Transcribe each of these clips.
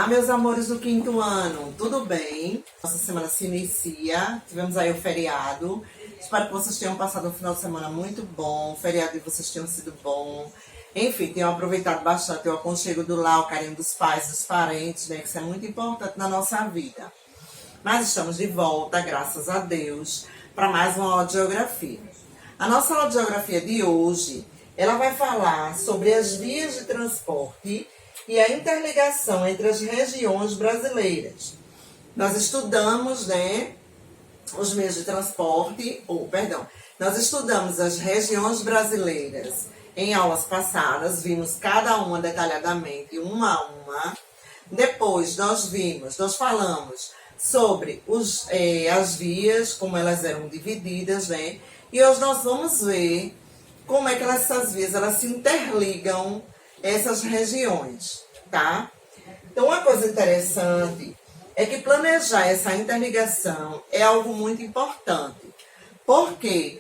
Olá, meus amores do quinto ano, tudo bem? Nossa semana se inicia, tivemos aí o feriado. Espero que vocês tenham passado um final de semana muito bom, o feriado de vocês tenham sido bom. Enfim, tenham aproveitado bastante o aconchego do lar, o carinho dos pais, dos parentes, né? Que isso é muito importante na nossa vida. Mas estamos de volta, graças a Deus, para mais uma aula de geografia. A nossa aula de geografia de hoje, ela vai falar sobre as vias de transporte e a interligação entre as regiões brasileiras. Nós estudamos, os meios de transporte, nós estudamos as regiões brasileiras em aulas passadas, vimos cada uma detalhadamente, uma a uma. Depois nós falamos sobre as vias, como elas eram divididas, E hoje nós vamos ver como é que essas vias elas se interligam essas regiões, tá? Então, uma coisa interessante é que planejar essa interligação é algo muito importante, porque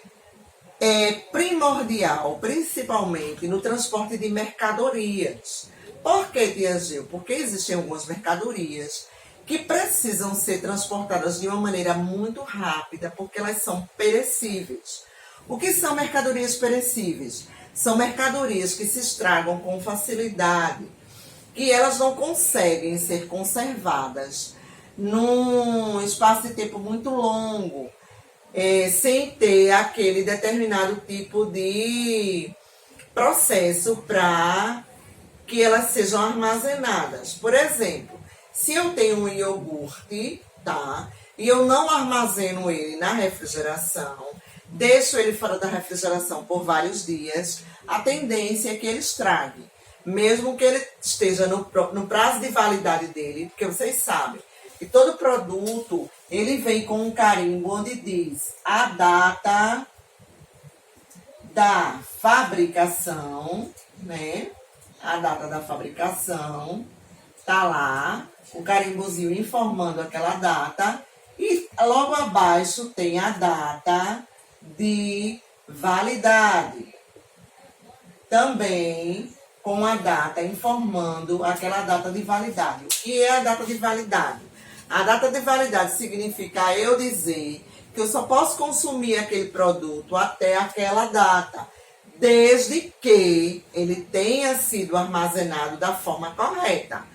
é primordial, principalmente no transporte de mercadorias. Por que, Tia Gil? Porque existem algumas mercadorias que precisam ser transportadas de uma maneira muito rápida, porque elas são perecíveis. O que são mercadorias perecíveis? São mercadorias que se estragam com facilidade, que elas não conseguem ser conservadas num espaço de tempo muito longo, sem ter aquele determinado tipo de processo para que elas sejam armazenadas. Por exemplo, se eu tenho um iogurte, tá? E eu não armazeno ele na refrigeração, deixo ele fora da refrigeração por vários dias, a tendência é que ele estrague. Mesmo que ele esteja no prazo de validade dele, porque vocês sabem que todo produto, ele vem com um carimbo onde diz a data da fabricação, A data da fabricação, tá lá, o carimbozinho informando aquela data, e logo abaixo tem a data de validade. Também com a data informando aquela data de validade. O que é a data de validade? A data de validade significa eu dizer que eu só posso consumir aquele produto até aquela data, desde que ele tenha sido armazenado da forma correta.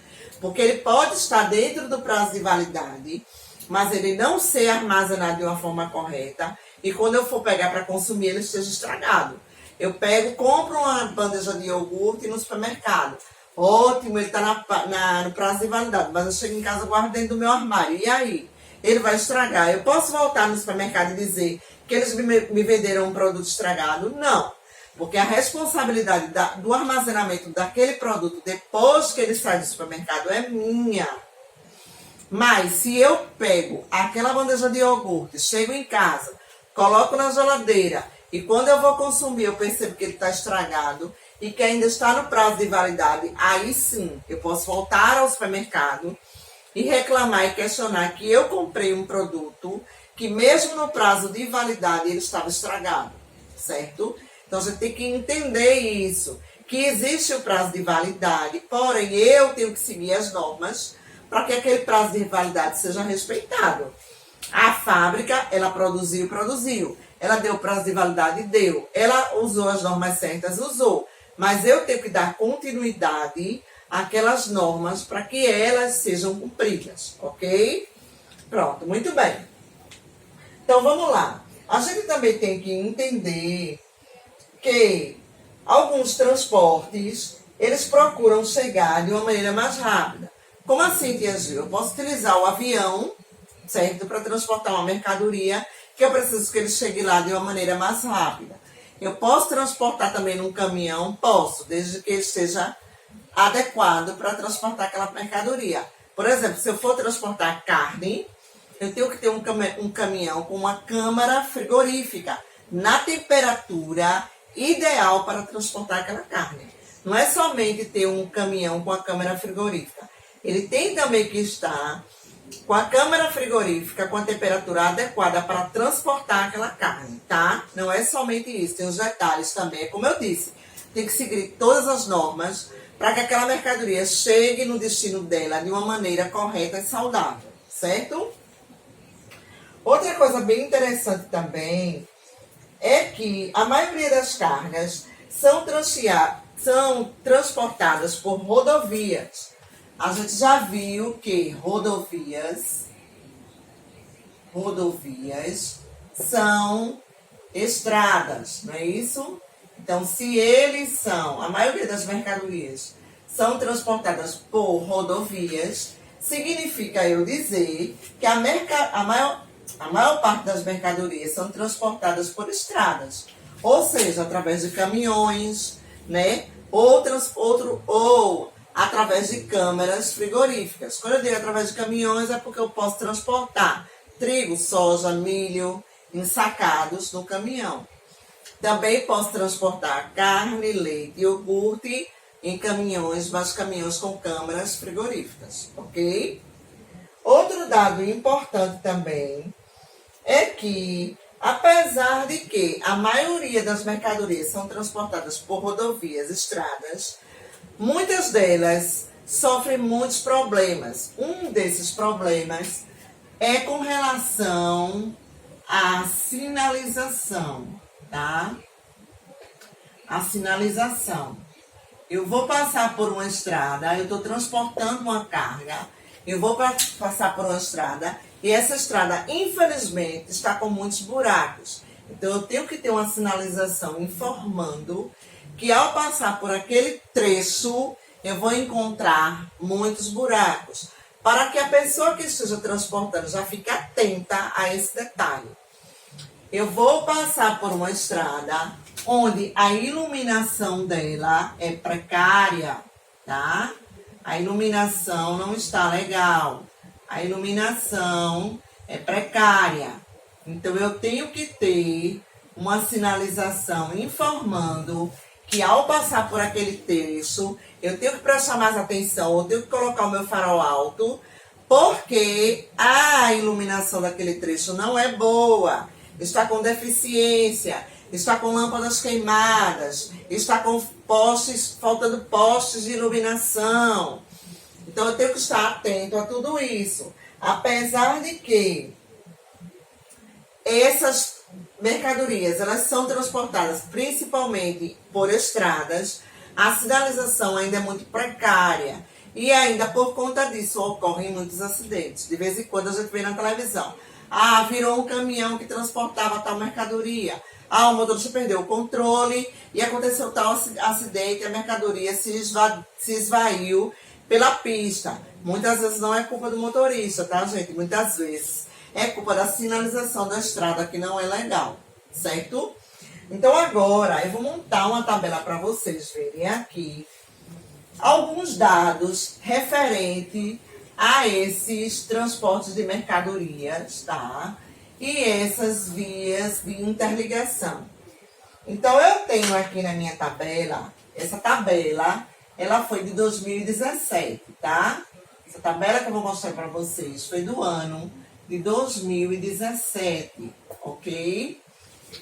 Porque ele pode estar dentro do prazo de validade, mas ele não ser armazenado de uma forma correta, e quando eu for pegar para consumir, ele esteja estragado. Eu compro uma bandeja de iogurte no supermercado. Ótimo, ele está no prazo de validade, mas eu chego em casa e guardo dentro do meu armário. E aí? Ele vai estragar. Eu posso voltar no supermercado e dizer que eles me venderam um produto estragado? Não. Porque a responsabilidade do armazenamento daquele produto depois que ele sai do supermercado é minha. Mas se eu pego aquela bandeja de iogurte, chego em casa, coloco na geladeira e quando eu vou consumir eu percebo que ele está estragado e que ainda está no prazo de validade, aí sim eu posso voltar ao supermercado e reclamar e questionar que eu comprei um produto que mesmo no prazo de validade ele estava estragado, certo? Então a gente tem que entender isso, que existe o prazo de validade, porém eu tenho que seguir as normas para que aquele prazo de validade seja respeitado. A fábrica, ela produziu. Ela deu prazo de validade? Deu. Ela usou as normas certas? Usou. Mas eu tenho que dar continuidade àquelas normas para que elas sejam cumpridas, ok? Pronto, muito bem. Então, vamos lá. A gente também tem que entender que alguns transportes, eles procuram chegar de uma maneira mais rápida. Como assim, Tia Gil? Eu posso utilizar o avião, certo? Para transportar uma mercadoria que eu preciso que ele chegue lá de uma maneira mais rápida. Eu posso transportar também num caminhão? Posso, desde que ele esteja adequado para transportar aquela mercadoria. Por exemplo, se eu for transportar carne, eu tenho que ter um caminhão com uma câmara frigorífica na temperatura ideal para transportar aquela carne. Não é somente ter um caminhão com a câmara frigorífica. Ele tem também que estar com a câmara frigorífica com a temperatura adequada para transportar aquela carne, tá? Não é somente isso, tem os detalhes também. Como eu disse, tem que seguir todas as normas para que aquela mercadoria chegue no destino dela de uma maneira correta e saudável, certo? Outra coisa bem interessante também é que a maioria das cargas são transportadas por rodovias. A gente já viu que rodovias são estradas, não é isso? Então, se a maioria das mercadorias são transportadas por rodovias, significa eu dizer que a maior parte das mercadorias são transportadas por estradas, ou seja, através de caminhões, né? Ou através de câmaras frigoríficas. Quando eu digo através de caminhões, é porque eu posso transportar trigo, soja, milho ensacados no caminhão. Também posso transportar carne, leite e iogurte em caminhões, mas caminhões com câmaras frigoríficas, ok? Outro dado importante também é que, apesar de que a maioria das mercadorias são transportadas por rodovias, estradas, muitas delas sofrem muitos problemas. Um desses problemas é com relação à sinalização, tá? A sinalização. Eu vou passar por uma estrada, eu estou transportando uma carga, eu vou passar por uma estrada e essa estrada, infelizmente, está com muitos buracos. Então, eu tenho que ter uma sinalização informando que ao passar por aquele trecho, eu vou encontrar muitos buracos, para que a pessoa que esteja transportando já fique atenta a esse detalhe. Eu vou passar por uma estrada onde a iluminação dela é precária, tá? A iluminação não está legal. A iluminação é precária. Então, eu tenho que ter uma sinalização informando que ao passar por aquele trecho, eu tenho que prestar mais atenção, eu tenho que colocar o meu farol alto, porque a iluminação daquele trecho não é boa, está com deficiência, está com lâmpadas queimadas, está com faltando postes de iluminação. Então, eu tenho que estar atento a tudo isso. Apesar de que essas mercadorias, elas são transportadas principalmente por estradas, a sinalização ainda é muito precária. E ainda por conta disso ocorrem muitos acidentes. De vez em quando a gente vê na televisão. Ah, virou um caminhão que transportava tal mercadoria. Ah, o motorista perdeu o controle e aconteceu tal acidente e a mercadoria se esvaiu pela pista. Muitas vezes não é culpa do motorista, tá, gente? Muitas vezes é culpa da sinalização da estrada que não é legal, certo? Então agora eu vou montar uma tabela para vocês verem aqui alguns dados referentes a esses transportes de mercadorias, tá? E essas vias de interligação. Então eu tenho aqui na minha tabela, essa tabela, ela foi de 2017, tá? Essa tabela que eu vou mostrar para vocês foi do ano de 2017, ok?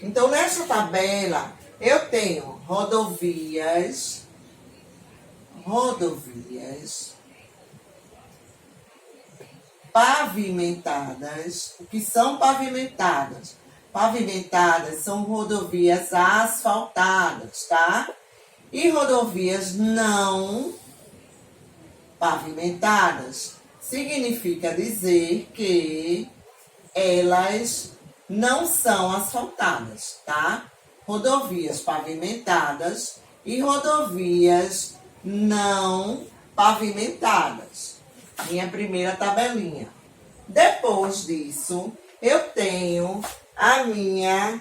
Então, nessa tabela, eu tenho rodovias, pavimentadas. O que são pavimentadas? Pavimentadas são rodovias asfaltadas, tá? E rodovias não pavimentadas significa dizer que elas não são asfaltadas, tá? Rodovias pavimentadas e rodovias não pavimentadas. Minha primeira tabelinha. Depois disso, eu tenho a minha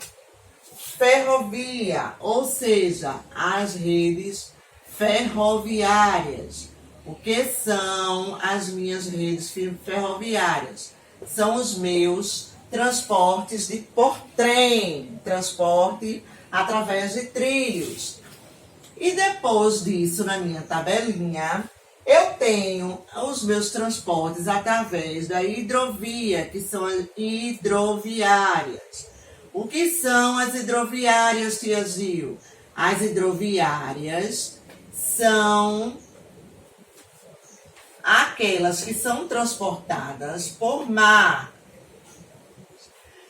ferrovia, ou seja, as redes ferroviárias. O que são as minhas redes ferroviárias? São os meus transportes por trem, transporte através de trilhos. E depois disso, na minha tabelinha, eu tenho os meus transportes através da hidrovia, que são as hidroviárias. O que são as hidroviárias, tia Gil? As hidroviárias são aquelas que são transportadas por mar.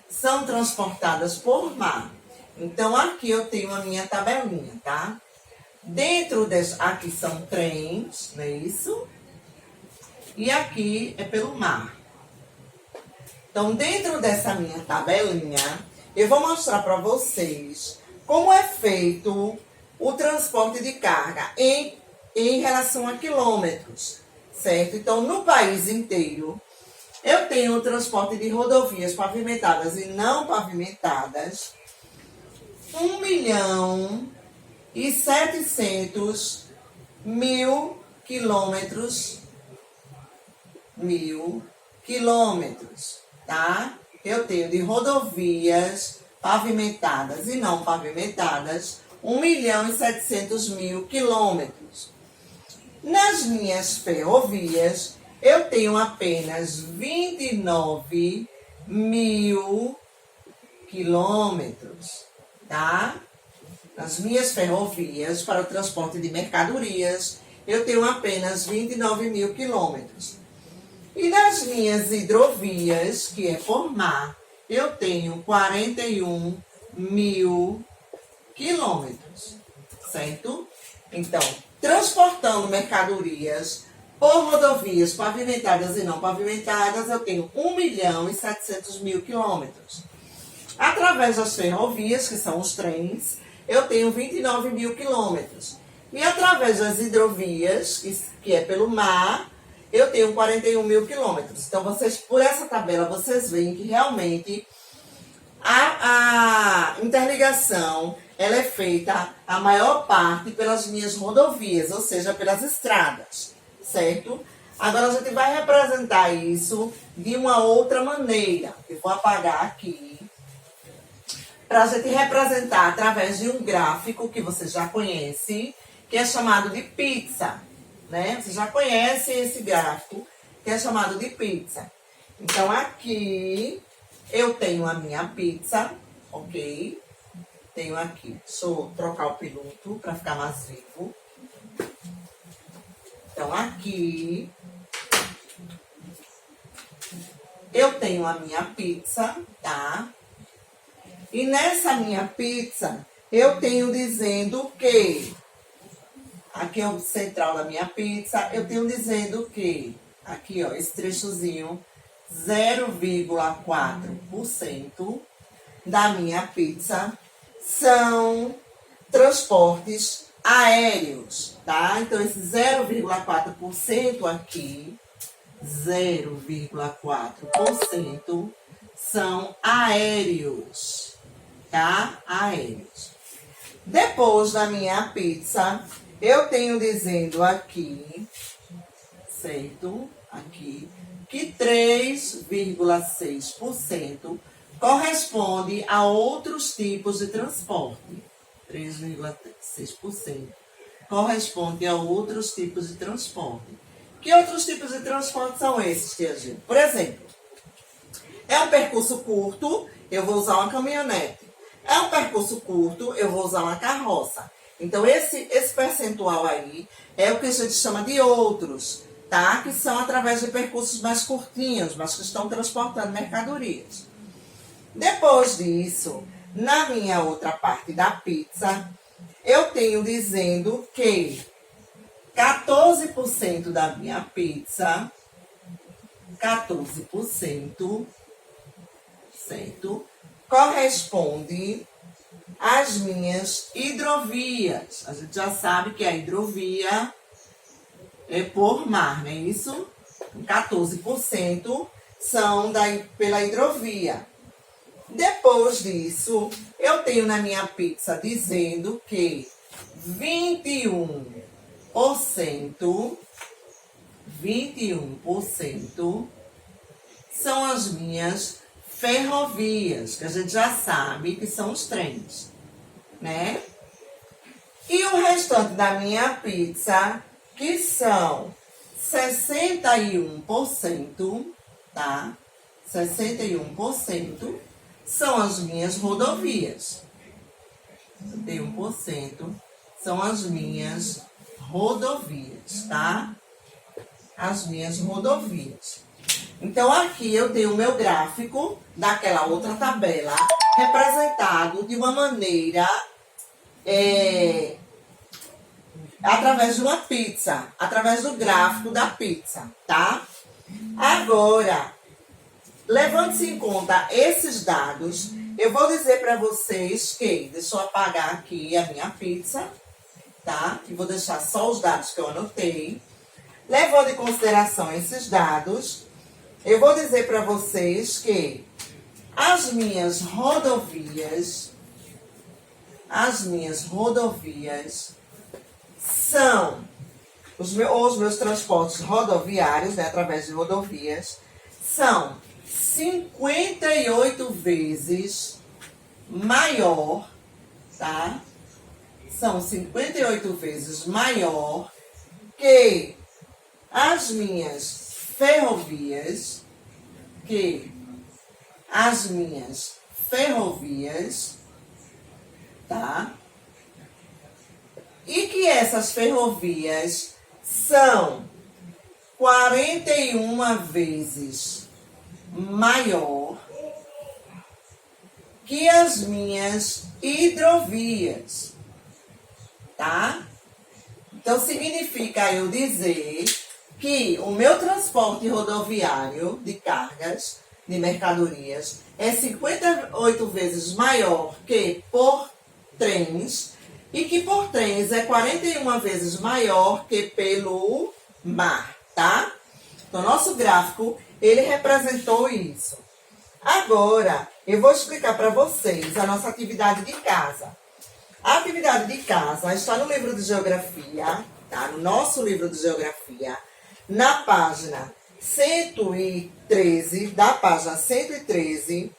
São transportadas por mar. Então, aqui eu tenho a minha tabelinha, tá? Dentro dessa, aqui são trens, não é isso? E aqui é pelo mar. Então, dentro dessa minha tabelinha, eu vou mostrar para vocês como é feito o transporte de carga em relação a quilômetros, certo? Então, no país inteiro, eu tenho o transporte de rodovias pavimentadas e não pavimentadas, 1.700.000 quilômetros, tá? Eu tenho de rodovias pavimentadas e não pavimentadas, 1.700.000 quilômetros. Nas minhas ferrovias, eu tenho apenas 29.000 quilômetros, tá? Nas minhas ferrovias, para o transporte de mercadorias, eu tenho apenas 29.000 quilômetros. E nas minhas hidrovias, que é por mar, eu tenho 41.000 quilômetros, certo? Então, transportando mercadorias por rodovias pavimentadas e não pavimentadas, eu tenho 1.700.000 quilômetros. Através das ferrovias, que são os trens, eu tenho 29.000 quilômetros. E através das hidrovias, que é pelo mar, eu tenho 41.000 quilômetros. Então, por essa tabela, vocês veem que realmente a interligação ela é feita, a maior parte, pelas minhas rodovias, ou seja, pelas estradas, certo? Agora, a gente vai representar isso de uma outra maneira. Eu vou apagar aqui, para a gente representar através de um gráfico que você já conhece, que é chamado de pizza, né? Você já conhece esse gráfico, que é chamado de pizza. Então, aqui eu tenho a minha pizza, ok? Tenho aqui, deixa eu trocar o piloto para ficar mais vivo. Então, aqui eu tenho a minha pizza, tá? E nessa minha pizza, eu tenho dizendo que, aqui é o central da minha pizza, eu tenho dizendo que, aqui ó, esse trechozinho, 0,4% da minha pizza são transportes aéreos, tá? Então, esse 0,4% aqui, 0,4% são aéreos, tá? Aéreos. Depois da minha pizza, eu tenho dizendo aqui, certo? Aqui, que 3,6% corresponde a outros tipos de transporte. 3,6% corresponde a outros tipos de transporte. Que outros tipos de transporte são esses, tia Gil? Por exemplo, é um percurso curto, eu vou usar uma caminhonete. É um percurso curto, eu vou usar uma carroça. Então, esse percentual aí é o que a gente chama de outros, tá? Que são através de percursos mais curtinhos, mas que estão transportando mercadorias. Depois disso, na minha outra parte da pizza, eu tenho dizendo que 14% da minha pizza, 14%, certo? Corresponde às minhas hidrovias. A gente já sabe que a hidrovia é por mar, não é isso? 14% são pela hidrovia. Depois disso, eu tenho na minha pizza dizendo que 21% são as minhas ferrovias, que a gente já sabe que são os trens, né? E o restante da minha pizza, que são 61%, tá? 61% são as minhas rodovias. 61% são as minhas rodovias, tá? as minhas rodovias. Então, aqui eu tenho o meu gráfico daquela outra tabela, representado de uma maneira, através de uma pizza, através do gráfico da pizza, tá? Agora, levando-se em conta esses dados, eu vou dizer para vocês que, deixa eu apagar aqui a minha pizza, tá? E vou deixar só os dados que eu anotei. Levando em consideração esses dados, eu vou dizer para vocês que as minhas rodovias são os meus transportes rodoviários, né, através de rodovias, são 58 vezes maior, tá? São 58 vezes maior que as minhas ferrovias, tá? E que essas ferrovias são 41 vezes maior que as minhas hidrovias, tá? Então, significa eu dizer que o meu transporte rodoviário de cargas, de mercadorias, é 58 vezes maior que por trens, e que por trens é 41 vezes maior que pelo mar, tá? Então, nosso gráfico, ele representou isso. Agora, eu vou explicar para vocês a nossa atividade de casa. A atividade de casa está no livro de geografia, tá? No nosso livro de geografia, na página 113, da página 113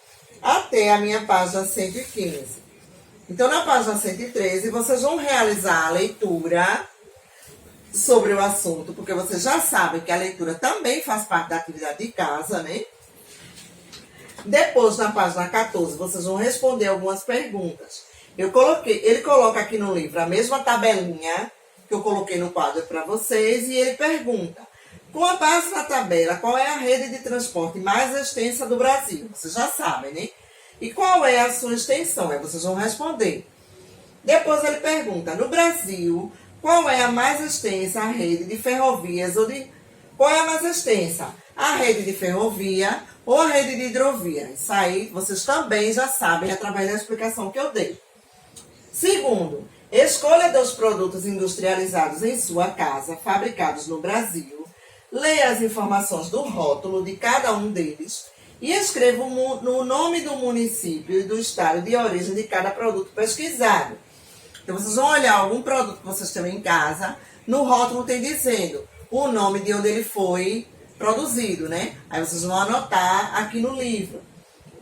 até a minha página 115. Então, na página 113, vocês vão realizar a leitura sobre o assunto, porque vocês já sabem que a leitura também faz parte da atividade de casa, né? Depois, na página 14, vocês vão responder algumas perguntas. Ele coloca aqui no livro a mesma tabelinha que eu coloquei no quadro para vocês, e ele pergunta: com a base na tabela, qual é a rede de transporte mais extensa do Brasil? Vocês já sabem, né? E qual é a sua extensão? Aí vocês vão responder. Depois ele pergunta: no Brasil, qual é a mais extensa rede de ferrovias qual é a mais extensa? A rede de ferrovia ou a rede de hidrovia? Isso aí vocês também já sabem através da explicação que eu dei. Segundo, escolha dos produtos industrializados em sua casa, fabricados no Brasil. Leia as informações do rótulo de cada um deles e escreva o nome do município e do estado de origem de cada produto pesquisado. Então, vocês vão olhar algum produto que vocês têm em casa, no rótulo tem dizendo o nome de onde ele foi produzido, né? Aí vocês vão anotar aqui no livro.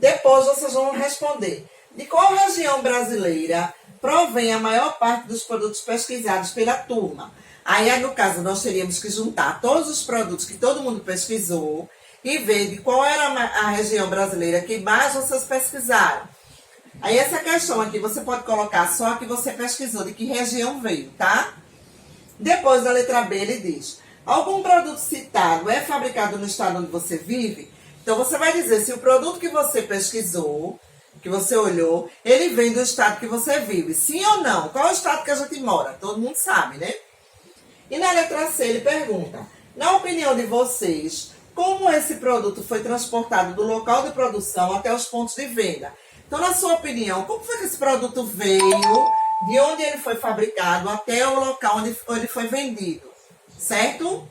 Depois vocês vão responder: de qual região brasileira provém a maior parte dos produtos pesquisados pela turma? Aí, no caso, nós teríamos que juntar todos os produtos que todo mundo pesquisou e ver de qual era a região brasileira que mais vocês pesquisaram. Aí, essa questão aqui, você pode colocar só a que você pesquisou, de que região veio, tá? Depois, da letra B, ele diz: algum produto citado é fabricado no estado onde você vive? Então, você vai dizer se o produto que você pesquisou, que você olhou, ele vem do estado que você vive. Sim ou não? Qual é o estado que a gente mora? Todo mundo sabe, né? E na letra C ele pergunta: na opinião de vocês, como esse produto foi transportado do local de produção até os pontos de venda? Então, na sua opinião, como foi que esse produto veio, de onde ele foi fabricado até o local onde ele foi vendido? Certo?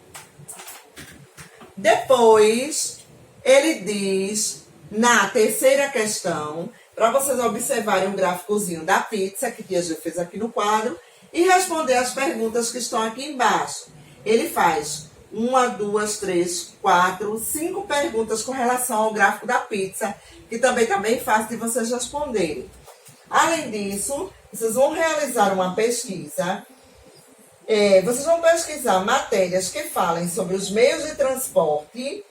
Depois, ele diz, na terceira questão, para vocês observarem o gráficozinho da pizza, que a gente fez aqui no quadro, e responder as perguntas que estão aqui embaixo. Ele faz 1, 2, 3, 4, 5 perguntas com relação ao gráfico da pizza, que também está bem fácil de vocês responderem. Além disso, vocês vão realizar uma pesquisa. Vocês vão pesquisar matérias que falem sobre os meios de transporte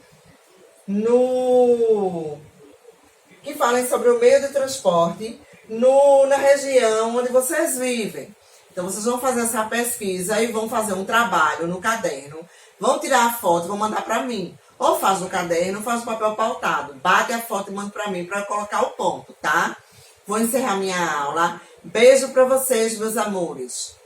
na região onde vocês vivem. Então, vocês vão fazer essa pesquisa e vão fazer um trabalho no caderno vão tirar a foto, vão mandar para mim. Ou faz no caderno, ou faz no papel pautado. Bate a foto e manda para mim para eu colocar o ponto, tá? Vou encerrar minha aula. Beijo para vocês, meus amores.